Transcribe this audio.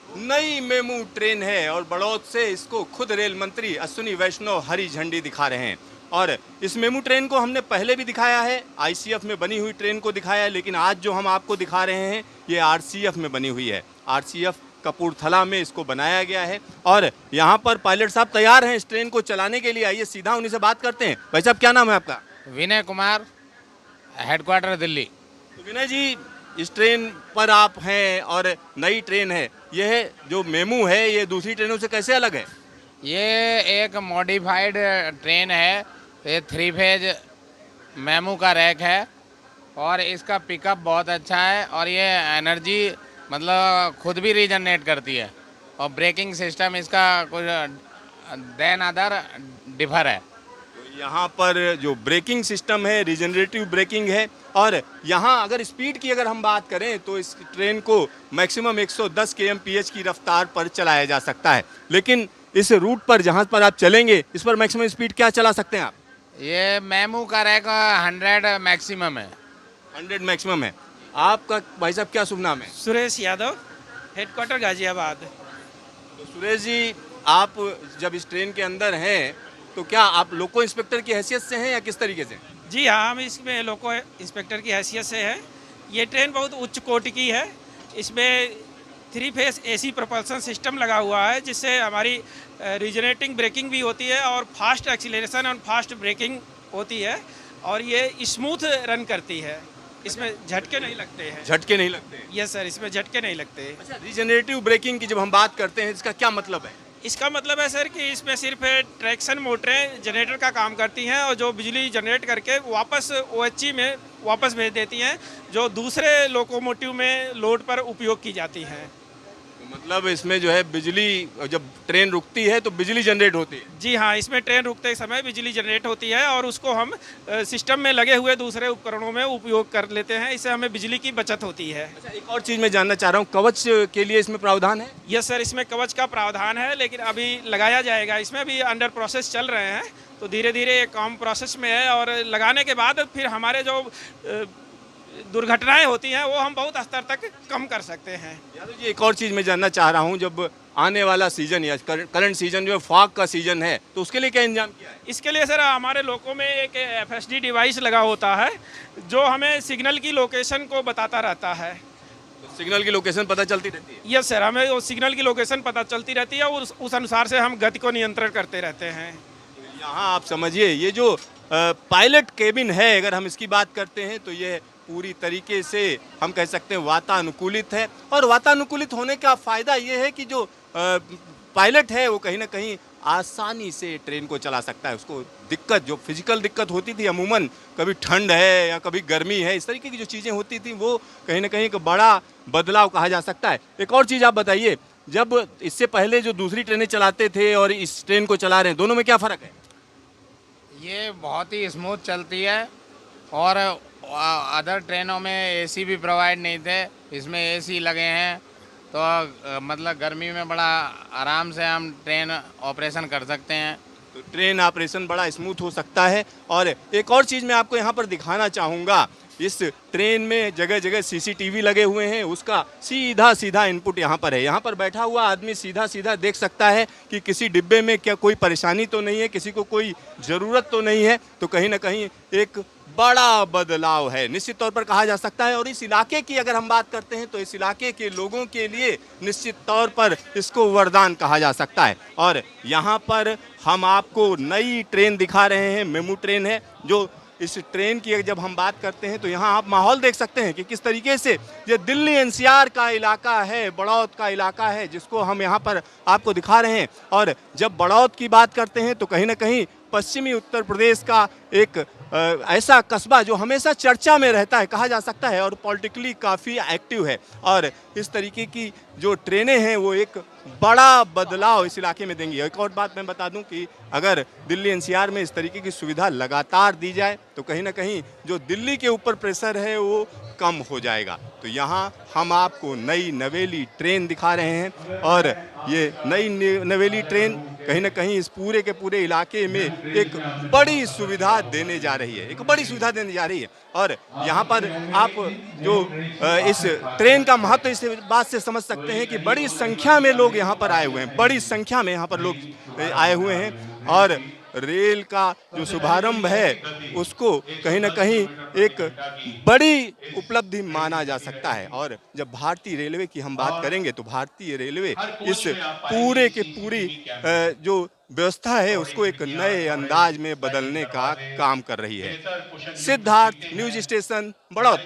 नई MEMU train है और बड़ौद से इसको खुद रेल मंत्री अश्विनी वैष्णव हरी झंडी दिखा रहे हैं। और इस मेमू ट्रेन को हमने पहले भी दिखाया है, आईसीएफ में बनी हुई ट्रेन को दिखाया है, लेकिन आज जो हम आपको दिखा रहे हैं ये आरसीएफ में बनी हुई है। आरसीएफ कपूरथला में इसको बनाया गया है और यहाँ पर पायलट साहब तैयार हैं इस ट्रेन को चलाने के लिए। आइए सीधा उन्हीं से बात करते हैं। भाई साहब क्या नाम है आपका? विनय कुमार, हेडक्वार्टर दिल्ली। तो विनय जी, इस ट्रेन पर आप हैं और नई ट्रेन है, यह जो मेमू है ये दूसरी ट्रेनों से कैसे अलग है? ये एक मॉडिफाइड ट्रेन है। ये 3 फेज मेमू का रैक है और इसका पिकअप बहुत अच्छा है और ये एनर्जी मतलब खुद भी रीजनरेट करती है और ब्रेकिंग सिस्टम इसका कुछ देन अदर डिफर है। यहाँ पर जो ब्रेकिंग सिस्टम है रिजनरेटिव ब्रेकिंग है और यहाँ अगर स्पीड की अगर हम बात करें तो इस ट्रेन को मैक्सिमम 110 kmph की रफ्तार पर चलाया जा सकता है। लेकिन इस रूट पर जहाँ पर आप चलेंगे इस पर मैक्सिमम स्पीड क्या चला सकते हैं आप? ये मेमू का रैक 100 मैक्सिमम है। 100 मैक्सिमम है। आपका भाई साहब क्या शुभ नाम है? सुरेश यादव, हेडक्वार्टर गाजियाबाद। तो सुरेश जी, आप जब इस ट्रेन के अंदर हैं तो क्या आप लोको इंस्पेक्टर की हैसियत से हैं या किस तरीके से? जी हाँ, हम इसमें लोको इंस्पेक्टर की हैसियत से है। ये ट्रेन बहुत उच्च कोटि की है। इसमें 3 फेस एसी प्रोपल्सन सिस्टम लगा हुआ है जिससे हमारी रीजनरेटिंग ब्रेकिंग भी होती है और फास्ट एक्सीलरेशन और फास्ट ब्रेकिंग होती है और ये स्मूथ रन करती है। इसमें झटके नहीं लगते हैं। झटके नहीं लगते हैं? यस सर, इसमें झटके नहीं लगते। अच्छा, रीजनरेटिव ब्रेकिंग की जब हम बात करते हैं इसका क्या मतलब है? इसका मतलब है सर कि इसमें सिर्फ ट्रैक्शन मोटरें जनरेटर का काम करती हैं और जो बिजली जनरेट करके वापस ओएचई में वापस भेज देती हैं, जो दूसरे लोकोमोटिव में लोड पर उपयोग की जाती हैं। मतलब इसमें जो है बिजली, जब ट्रेन रुकती है तो बिजली जनरेट होती है? जी हाँ, इसमें ट्रेन रुकते समय बिजली जनरेट होती है और उसको हम सिस्टम में लगे हुए दूसरे उपकरणों में उपयोग कर लेते हैं। इससे हमें बिजली की बचत होती है। अच्छा, एक और चीज़ मैं जानना चाह रहा हूँ, कवच के लिए इसमें प्रावधान है? यस सर, इसमें कवच का प्रावधान है लेकिन अभी लगाया जाएगा। इसमें भी अंडर प्रोसेस चल रहे हैं तो धीरे धीरे ये काम प्रोसेस में है और लगाने के बाद फिर हमारे जो दुर्घटनाएं होती हैं वो हम बहुत स्तर तक कम कर सकते हैं। यादव जी, एक और चीज़ मैं जानना चाह रहा हूँ, जब आने वाला सीजन या करंट सीजन जो है फॉग का सीजन है तो उसके लिए क्या इंतजाम किया है? इसके लिए सर हमारे लोगों में एक FSD डिवाइस लगा होता है जो हमें सिग्नल की लोकेशन को बताता रहता है। तो सिग्नल की लोकेशन पता चलती रहती है? यस सर, हमें वो सिग्नल की लोकेशन पता चलती रहती है और उस अनुसार से हम गति को नियंत्रण करते रहते हैं। तो यहाँ आप समझिए ये जो पायलट केबिन है, अगर हम इसकी बात करते हैं तो ये पूरी तरीके से हम कह सकते हैं वातानुकूलित है और वातानुकूलित होने का फ़ायदा ये है कि जो पायलट है वो कहीं ना कहीं आसानी से ट्रेन को चला सकता है। उसको दिक्कत, जो फिजिकल दिक्कत होती थी अमूमन, कभी ठंड है या कभी गर्मी है, इस तरीके की जो चीज़ें होती थी वो कहीं ना कहीं एक बड़ा बदलाव कहा जा सकता है। एक और चीज़ आप बताइए, जब इससे पहले जो दूसरी ट्रेनें चलाते थे और इस ट्रेन को चला रहे हैं, दोनों में क्या फ़र्क है? ये बहुत ही स्मूथ चलती है और अदर ट्रेनों में एसी भी प्रोवाइड नहीं थे, इसमें एसी लगे हैं तो मतलब गर्मी में बड़ा आराम से हम ट्रेन ऑपरेशन कर सकते हैं। तो ट्रेन ऑपरेशन बड़ा स्मूथ हो सकता है। और एक और चीज़ मैं आपको यहाँ पर दिखाना चाहूँगा, इस ट्रेन में जगह जगह CCTV लगे हुए हैं, उसका सीधा सीधा इनपुट यहाँ पर है। यहाँ पर बैठा हुआ आदमी सीधा सीधा देख सकता है कि किसी डिब्बे में क्या कोई परेशानी तो नहीं है, किसी को कोई ज़रूरत तो नहीं है। तो कहीं ना कहीं एक बड़ा बदलाव है निश्चित तौर पर कहा जा सकता है। और इस इलाके की अगर हम बात करते हैं तो इस इलाके के लोगों के लिए निश्चित तौर पर इसको वरदान कहा जा सकता है। और यहाँ पर हम आपको नई ट्रेन दिखा रहे हैं, मेमू ट्रेन है। जो इस ट्रेन की जब हम बात करते हैं तो यहाँ आप माहौल देख सकते हैं कि किस तरीके से ये दिल्ली NCR का इलाका है, बड़ौद का इलाका है, जिसको हम यहाँ पर आपको दिखा रहे हैं। और जब बड़ौद की बात करते हैं तो कहीं ना कहीं पश्चिमी उत्तर प्रदेश का एक ऐसा कस्बा जो हमेशा चर्चा में रहता है कहा जा सकता है और पॉलिटिकली काफ़ी एक्टिव है। और इस तरीके की जो ट्रेनें हैं वो एक बड़ा बदलाव इस इलाके में देंगी। एक और बात मैं बता दूं कि अगर दिल्ली NCR में इस तरीके की सुविधा लगातार दी जाए तो कहीं ना कहीं जो दिल्ली के ऊपर प्रेशर है वो कम हो जाएगा। तो यहाँ हम आपको नई नवेली ट्रेन दिखा रहे हैं और ये नई नवेली ट्रेन कहीं ना कहीं इस पूरे के पूरे इलाके में एक बड़ी सुविधा देने जा रही है, एक बड़ी सुविधा देने जा रही है। और यहाँ पर आप जो इस ट्रेन का महत्व इस बात से समझ सकते हैं कि बड़ी संख्या में लोग यहाँ पर आए हुए हैं, बड़ी संख्या में यहाँ पर लोग आए हुए हैं और रेल का जो शुभारंभ है उसको कहीं ना कहीं एक बड़ी उपलब्धि माना जा सकता है। और जब भारतीय रेलवे की हम बात करेंगे तो भारतीय रेलवे इस पूरे के पूरी जो व्यवस्था है उसको एक नए अंदाज में बदलने का काम कर रही है। Siddharth, news station, Barod.